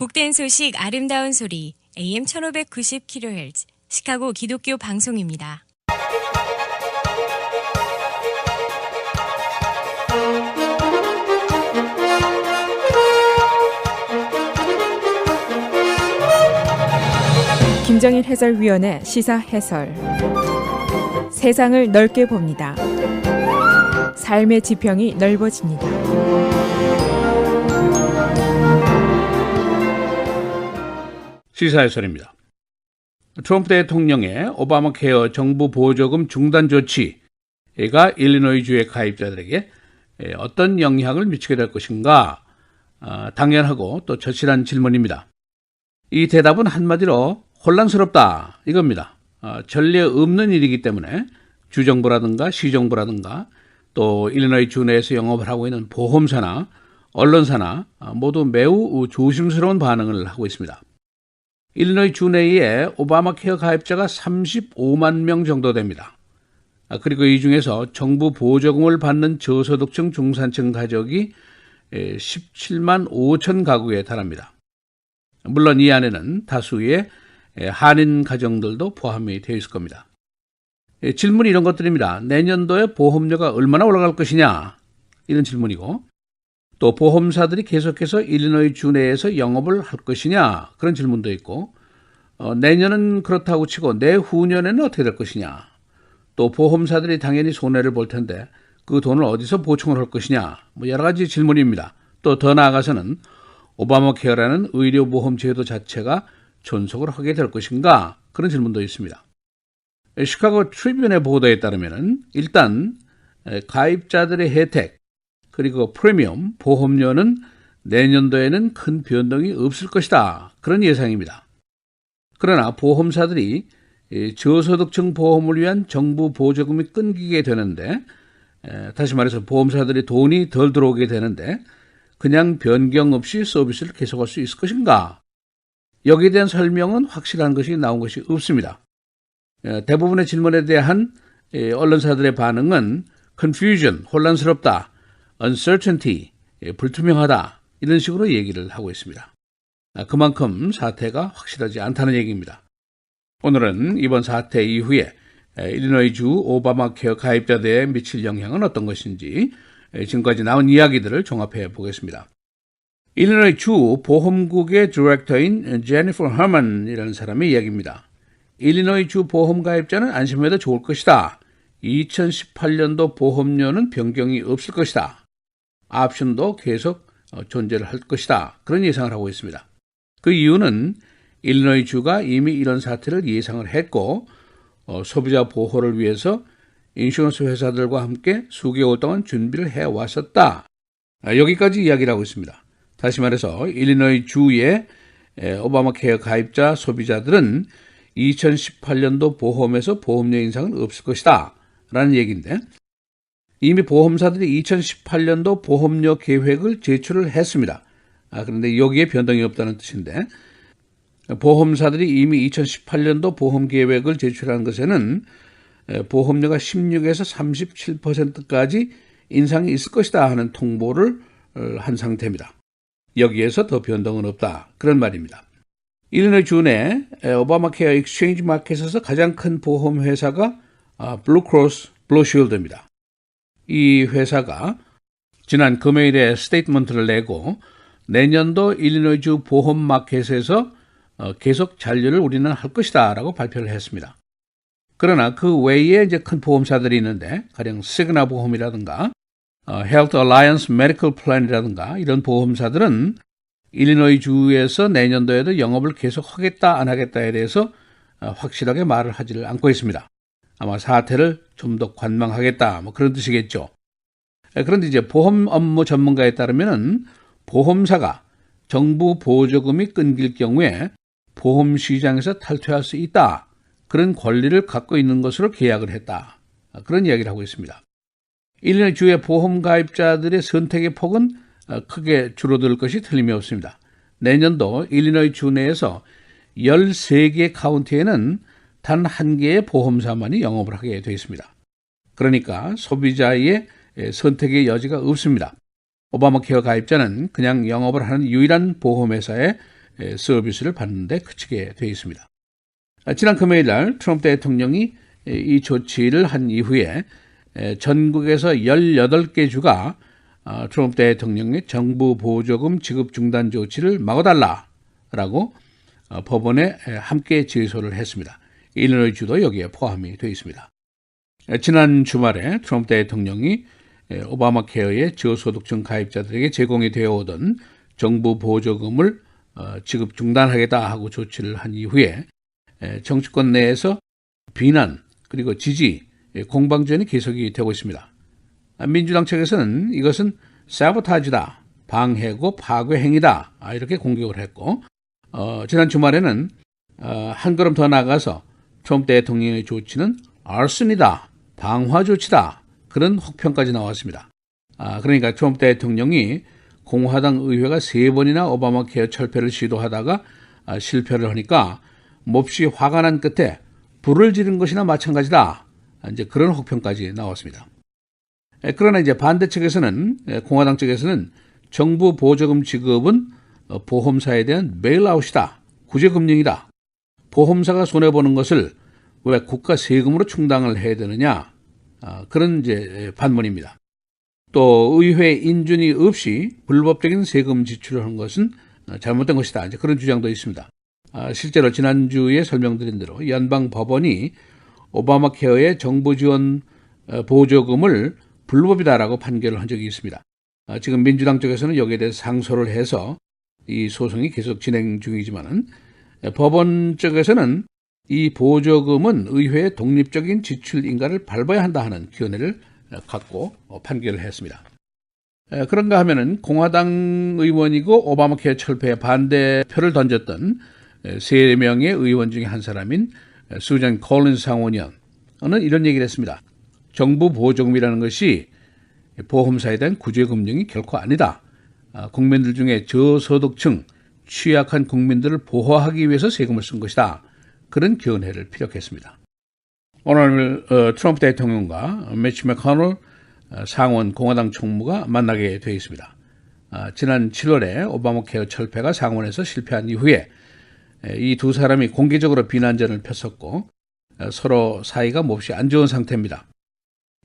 복된 소식 아름다운 소리 AM 1590kHz 시카고 기독교 방송입니다. 김정일 해설위원의 시사 해설. 세상을 넓게 봅니다. 삶의 지평이 넓어집니다. 시사 해설입니다. 트럼프 대통령의 오바마 케어 정부 보조금 중단 조치가 일리노이주의 가입자들에게 어떤 영향을 미치게 될 것인가? 당연하고 또 절실한 질문입니다. 이 대답은 한마디로 혼란스럽다 이겁니다. 전례 없는 일이기 때문에 주정부라든가 시정부라든가 또 일리노이 주 내에서 영업을 하고 있는 보험사나 언론사나 모두 매우 조심스러운 반응을 하고 있습니다. 일리노이 주 내에 오바마 케어 가입자가 35만 명 정도 됩니다. 그리고 이 중에서 정부 보조금을 받는 저소득층 중산층 가족이 17만 5천 가구에 달합니다. 물론 이 안에는 다수의 한인 가정들도 포함이 되어 있을 겁니다. 질문이 이런 것들입니다. 내년도에 보험료가 얼마나 올라갈 것이냐? 이런 질문이고, 또 보험사들이 계속해서 일리노이 주 내에서 영업을 할 것이냐? 그런 질문도 있고, 내년은 그렇다고 치고 내후년에는 어떻게 될 것이냐? 또 보험사들이 당연히 손해를 볼 텐데 그 돈을 어디서 보충을 할 것이냐? 여러 가지 질문입니다. 또 더 나아가서는 오바마 케어라는 의료보험 제도 자체가 존속을 하게 될 것인가? 그런 질문도 있습니다. 시카고 트리뷴의 보도에 따르면 일단 가입자들의 혜택 그리고 프리미엄 보험료는 내년도에는 큰 변동이 없을 것이다. 그런 예상입니다. 그러나 보험사들이 저소득층 보험을 위한 정부 보조금이 끊기게 되는데, 다시 말해서 보험사들이 돈이 덜 들어오게 되는데 그냥 변경 없이 서비스를 계속할 수 있을 것인가? 여기에 대한 설명은 확실한 것이 나온 것이 없습니다. 대부분의 질문에 대한 언론사들의 반응은 confusion, 혼란스럽다, uncertainty, 불투명하다 이런 식으로 얘기를 하고 있습니다. 그만큼 사태가 확실하지 않다는 얘기입니다. 오늘은 이번 사태 이후에 일리노이주 오바마 케어 가입자들에 미칠 영향은 어떤 것인지 지금까지 나온 이야기들을 종합해 보겠습니다. 일리노이 주 보험국의 디렉터인 제니퍼 허먼이라는 사람의 이야기입니다. 일리노이 주 보험 가입자는 안심해도 좋을 것이다. 2018년도 보험료는 변경이 없을 것이다. 옵션도 계속 존재를 할 것이다. 그런 예상을 하고 있습니다. 그 이유는 일리노이 주가 이미 이런 사태를 예상을 했고 소비자 보호를 위해서 인슈런스 회사들과 함께 수개월 동안 준비를 해왔었다. 여기까지 이야기를 하고 있습니다. 다시 말해서 일리노이 주의 오바마 케어 가입자 소비자들은 2018년도 보험에서 보험료 인상은 없을 것이다 라는 얘기인데, 이미 보험사들이 2018년도 보험료 계획을 제출을 했습니다. 그런데 여기에 변동이 없다는 뜻인데, 보험사들이 이미 2018년도 보험 계획을 제출한 것에는 보험료가 16에서 37%까지 인상이 있을 것이다 하는 통보를 한 상태입니다. 여기에서 더 변동은 없다. 그런 말입니다. 일리노이 주 내 오바마 케어 익스체인지 마켓에서 가장 큰 보험 회사가 블루크로스 블루쉴드입니다. 이 회사가 지난 금요일에 스테이트먼트를 내고 내년도 일리노이 주 보험 마켓에서 계속 잔류를 우리는 할 것이다 라고 발표를 했습니다. 그러나 그 외에 이제 큰 보험사들이 있는데, 가령 시그나 보험이라든가 헬스 얼라이언스 메디컬 플랜이라든가 이런 보험사들은 일리노이 주에서 내년도에도 영업을 계속 하겠다 안 하겠다에 대해서 확실하게 말을 하지를 않고 있습니다. 아마 사태를 좀 더 관망하겠다 그런 뜻이겠죠. 그런데 이제 보험 업무 전문가에 따르면은 보험사가 정부 보조금이 끊길 경우에 보험 시장에서 탈퇴할 수 있다. 그런 권리를 갖고 있는 것으로 계약을 했다. 그런 이야기를 하고 있습니다. 일리노이 주의 보험 가입자들의 선택의 폭은 크게 줄어들 것이 틀림이 없습니다. 내년도 일리노이 주 내에서 13개 카운티에는 단 한 개의 보험사만이 영업을 하게 되어 있습니다. 그러니까 소비자의 선택의 여지가 없습니다. 오바마 케어 가입자는 그냥 영업을 하는 유일한 보험회사에 서비스를 받는 데 그치게 되어 있습니다. 지난 금요일 날 트럼프 대통령이 이 조치를 한 이후에 전국에서 18개 주가 트럼프 대통령의 정부 보조금 지급 중단 조치를 막아달라라고 법원에 함께 제소를 했습니다. 일리노이 주도 여기에 포함이 되어 있습니다. 지난 주말에 트럼프 대통령이 오바마 케어의 저소득층 가입자들에게 제공이 되어 오던 정부 보조금을 지급 중단하겠다 하고 조치를 한 이후에 정치권 내에서 비난 그리고 지지, 공방전이 계속이 되고 있습니다. 민주당 측에서는 이것은 사보타지다, 방해고 파괴 행위다 이렇게 공격을 했고 지난 주말에는 한 걸음 더 나가서 트럼프 대통령의 조치는 arsen이다, 방화 조치다 그런 혹평까지 나왔습니다. 그러니까 트럼프 대통령이 공화당 의회가 3번이나 오바마 케어 철폐를 시도하다가 실패를 하니까 몹시 화가 난 끝에 불을 지른 것이나 마찬가지다. 이제 그런 혹평까지 나왔습니다. 그러나 이제 반대 측에서는 공화당 쪽에서는 정부 보조금 지급은 보험사에 대한 베일아웃이다. 구제금융이다. 보험사가 손해보는 것을 왜 국가 세금으로 충당을 해야 되느냐. 그런 이제 반문입니다. 또 의회 인준이 없이 불법적인 세금 지출을 한 것은 잘못된 것이다. 이제 그런 주장도 있습니다. 실제로 지난주에 설명드린 대로 연방 법원이 오바마 케어의 정부 지원 보조금을 불법이다라고 판결을 한 적이 있습니다. 지금 민주당 쪽에서는 여기에 대해서 상소를 해서 이 소송이 계속 진행 중이지만은 법원 쪽에서는 이 보조금은 의회의 독립적인 지출 인가를 밟아야 한다 하는 견해를 갖고 판결을 했습니다. 그런가 하면은 공화당 의원이고 오바마 케어 철폐에 반대표를 던졌던 3명의 의원 중에 한 사람인 수잔 콜린스 상원의원은 이런 얘기를 했습니다. 정부 보조금이라는 것이 보험사에 대한 구제금융이 결코 아니다. 국민들 중에 저소득층, 취약한 국민들을 보호하기 위해서 세금을 쓴 것이다. 그런 견해를 피력했습니다. 오늘 트럼프 대통령과 매치 맥커널 상원 공화당 총무가 만나게 되어 있습니다. 지난 7월에 오바마 케어 철폐가 상원에서 실패한 이후에 이 두 사람이 공개적으로 비난전을 폈었고 서로 사이가 몹시 안 좋은 상태입니다.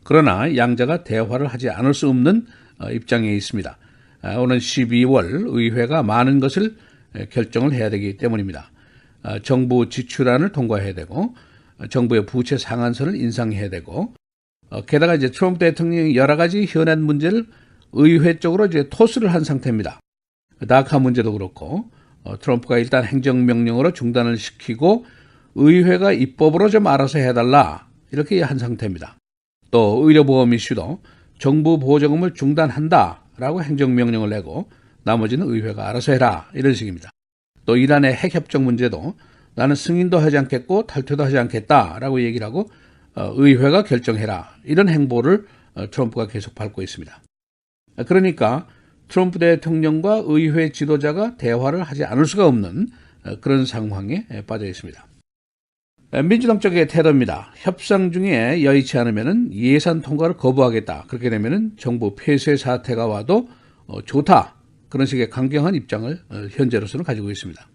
그러나 양자가 대화를 하지 않을 수 없는 입장에 있습니다. 오는 12월 의회가 많은 것을 결정을 해야 되기 때문입니다. 정부 지출안을 통과해야 되고 정부의 부채 상한선을 인상해야 되고 게다가 이제 트럼프 대통령이 여러 가지 현안 문제를 의회 쪽으로 이제 토스를 한 상태입니다. 다카 문제도 그렇고 트럼프가 일단 행정명령으로 중단을 시키고 의회가 입법으로 좀 알아서 해달라 이렇게 한 상태입니다. 또 의료보험 이슈도 정부 보조금을 중단한다라고 행정명령을 내고 나머지는 의회가 알아서 해라 이런 식입니다. 또 이란의 핵협정 문제도 나는 승인도 하지 않겠고 탈퇴도 하지 않겠다라고 얘기를 하고 의회가 결정해라 이런 행보를 트럼프가 계속 밟고 있습니다. 그러니까 트럼프 대통령과 의회 지도자가 대화를 하지 않을 수가 없는 그런 상황에 빠져 있습니다. 민주당 쪽의 태도입니다. 협상 중에 여의치 않으면 예산 통과를 거부하겠다. 그렇게 되면 정부 폐쇄 사태가 와도 좋다. 그런 식의 강경한 입장을 현재로서는 가지고 있습니다.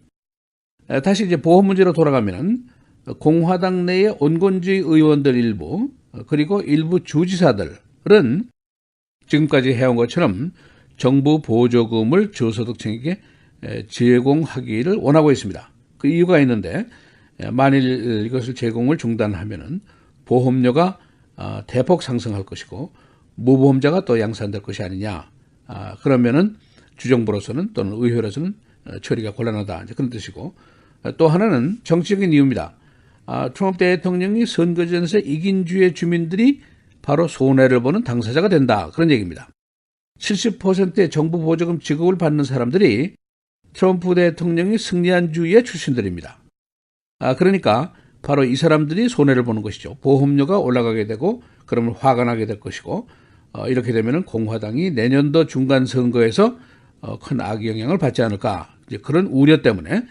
다시 이제 보험 문제로 돌아가면 공화당 내의 온건주의 의원들 일부 그리고 일부 주지사들은 지금까지 해온 것처럼 정부 보조금을 저소득층에게 제공하기를 원하고 있습니다. 그 이유가 있는데 만일 이것을 제공을 중단하면 보험료가 대폭 상승할 것이고 무보험자가 또 양산될 것이 아니냐. 그러면은 주정부로서는 또는 의회로서는 처리가 곤란하다. 이제 그런 뜻이고 또 하나는 정치적인 이유입니다. 트럼프 대통령이 선거전에서 이긴 주의 주민들이 바로 손해를 보는 당사자가 된다. 그런 얘기입니다. 70%의 정부 보조금 지급을 받는 사람들이 트럼프 대통령이 승리한 주의 출신들입니다. 그러니까 바로 이 사람들이 손해를 보는 것이죠. 보험료가 올라가게 되고 그러면 화가 나게 될 것이고 이렇게 되면 공화당이 내년도 중간 선거에서 큰 악영향을 받지 않을까 이제 그런 우려 때문에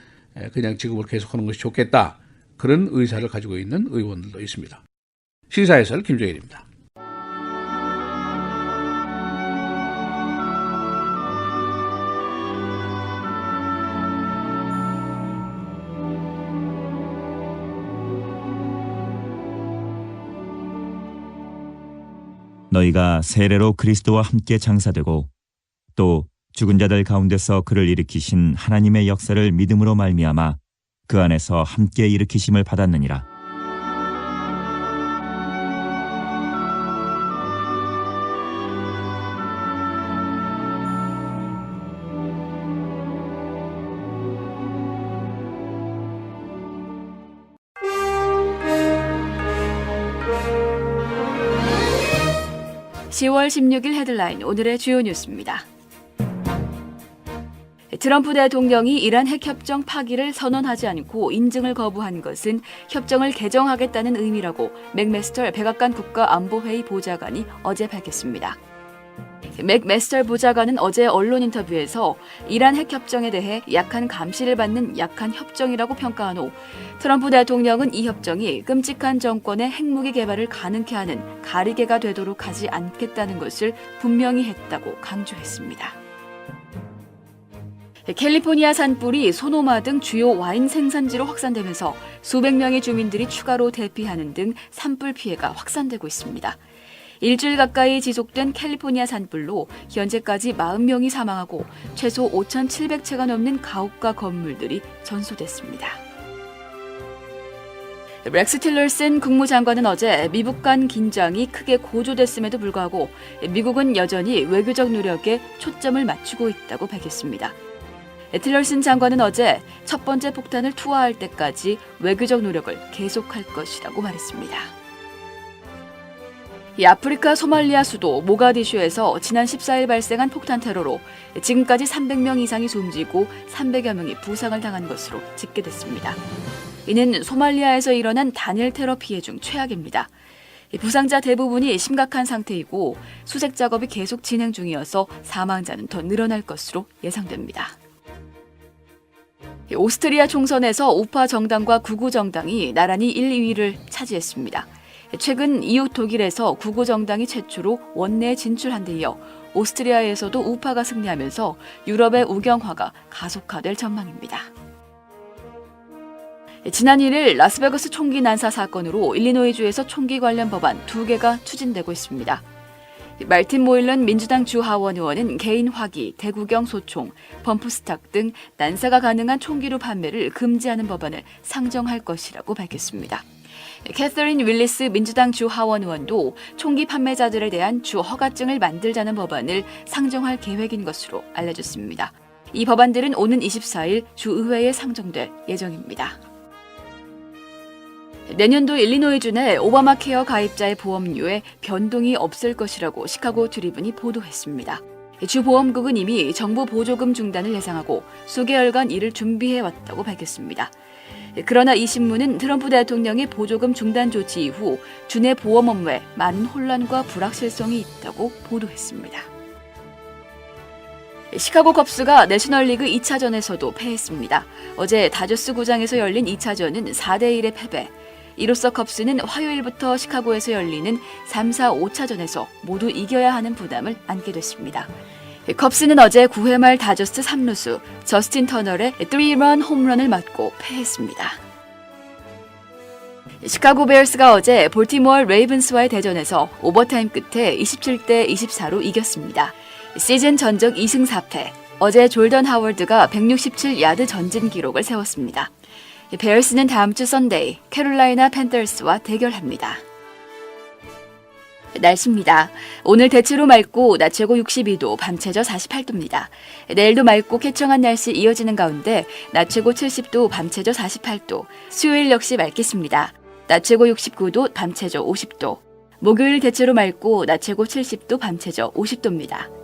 그냥 지급을 계속하는 것이 좋겠다. 그런 의사를 가지고 있는 의원들도 있습니다. 시사해설 김종일입니다. 너희가 세례로 그리스도와 함께 장사되고 또 죽은 자들 가운데서 그를 일으키신 하나님의 역사를 믿음으로 말미암아 그 안에서 함께 일으키심을 받았느니라. (10월 16일) 헤드라인 오늘의 주요 뉴스입니다. 트럼프 대통령이 이란 핵협정 파기를 선언하지 않고 인증을 거부한 것은 협정을 개정하겠다는 의미라고 맥메스터 백악관 국가안보회의 보좌관이 어제 밝혔습니다. 맥메스터 보좌관은 어제 언론 인터뷰에서 이란 핵협정에 대해 약한 감시를 받는 약한 협정이라고 평가한 후 트럼프 대통령은 이 협정이 끔찍한 정권의 핵무기 개발을 가능케 하는 가리개가 되도록 하지 않겠다는 것을 분명히 했다고 강조했습니다. 캘리포니아 산불이 소노마 등 주요 와인 생산지로 확산되면서 수백 명의 주민들이 추가로 대피하는 등 산불 피해가 확산되고 있습니다. 일주일 가까이 지속된 캘리포니아 산불로 현재까지 40명이 사망하고 최소 5,700채가 넘는 가옥과 건물들이 전소됐습니다. 렉스 틸러슨 국무장관은 어제 미국 간 긴장이 크게 고조됐음에도 불구하고 미국은 여전히 외교적 노력에 초점을 맞추고 있다고 밝혔습니다. 틸러슨 장관은 어제 첫 번째 폭탄을 투하할 때까지 외교적 노력을 계속할 것이라고 말했습니다. 이 아프리카 소말리아 수도 모가디슈에서 지난 14일 발생한 폭탄 테러로 지금까지 300명 이상이 숨지고 300여 명이 부상을 당한 것으로 집계됐습니다. 이는 소말리아에서 일어난 단일 테러 피해 중 최악입니다. 부상자 대부분이 심각한 상태이고 수색 작업이 계속 진행 중이어서 사망자는 더 늘어날 것으로 예상됩니다. 오스트리아 총선에서 우파 정당과 극우 정당이 나란히 1, 2위를 차지했습니다. 최근 이웃 독일에서 극우 정당이 최초로 원내에 진출한 데 이어 오스트리아에서도 우파가 승리하면서 유럽의 우경화가 가속화될 전망입니다. 지난 1일 라스베가스 총기 난사 사건으로 일리노이주에서 총기 관련 법안 2개가 추진되고 있습니다. 말틴 모일런 민주당 주 하원 의원은 개인 화기, 대구경 소총, 범프스탁 등 난사가 가능한 총기류 판매를 금지하는 법안을 상정할 것이라고 밝혔습니다. 캐서린 윌리스 민주당 주 하원 의원도 총기 판매자들에 대한 주 허가증을 만들자는 법안을 상정할 계획인 것으로 알려졌습니다. 이 법안들은 오는 24일 주 의회에 상정될 예정입니다. 내년도 일리노이주 내 오바마 케어 가입자의 보험료에 변동이 없을 것이라고 시카고 트리뷴이 보도했습니다. 주 보험국은 이미 정부 보조금 중단을 예상하고 수개월간 이를 준비해왔다고 밝혔습니다. 그러나 이 신문은 트럼프 대통령의 보조금 중단 조치 이후 주내 보험 업무에 많은 혼란과 불확실성이 있다고 보도했습니다. 시카고 컵스가 내셔널리그 2차전에서도 패했습니다. 어제 다저스 구장에서 열린 2차전은 4대1의 패배. 이로써 컵스는 화요일부터 시카고에서 열리는 3, 4, 5차전에서 모두 이겨야 하는 부담을 안게 됐습니다. 컵스는 어제 9회 말 다저스 3루수 저스틴 터널의 3런 홈런을 맞고 패했습니다. 시카고 베어스가 어제 볼티모어 레이븐스와의 대전에서 오버타임 끝에 27대 24로 이겼습니다. 시즌 전적 2승 4패, 어제 졸던 하워드가 167야드 전진 기록을 세웠습니다. 베어스는 다음 주 선데이 캐롤라이나 팬더스와 대결합니다. 날씨입니다. 오늘 대체로 맑고 낮 최고 62도, 밤 최저 48도입니다. 내일도 맑고 쾌청한 날씨 이어지는 가운데 낮 최고 70도, 밤 최저 48도, 수요일 역시 맑겠습니다. 낮 최고 69도, 밤 최저 50도. 목요일 대체로 맑고 낮 최고 70도, 밤 최저 50도입니다.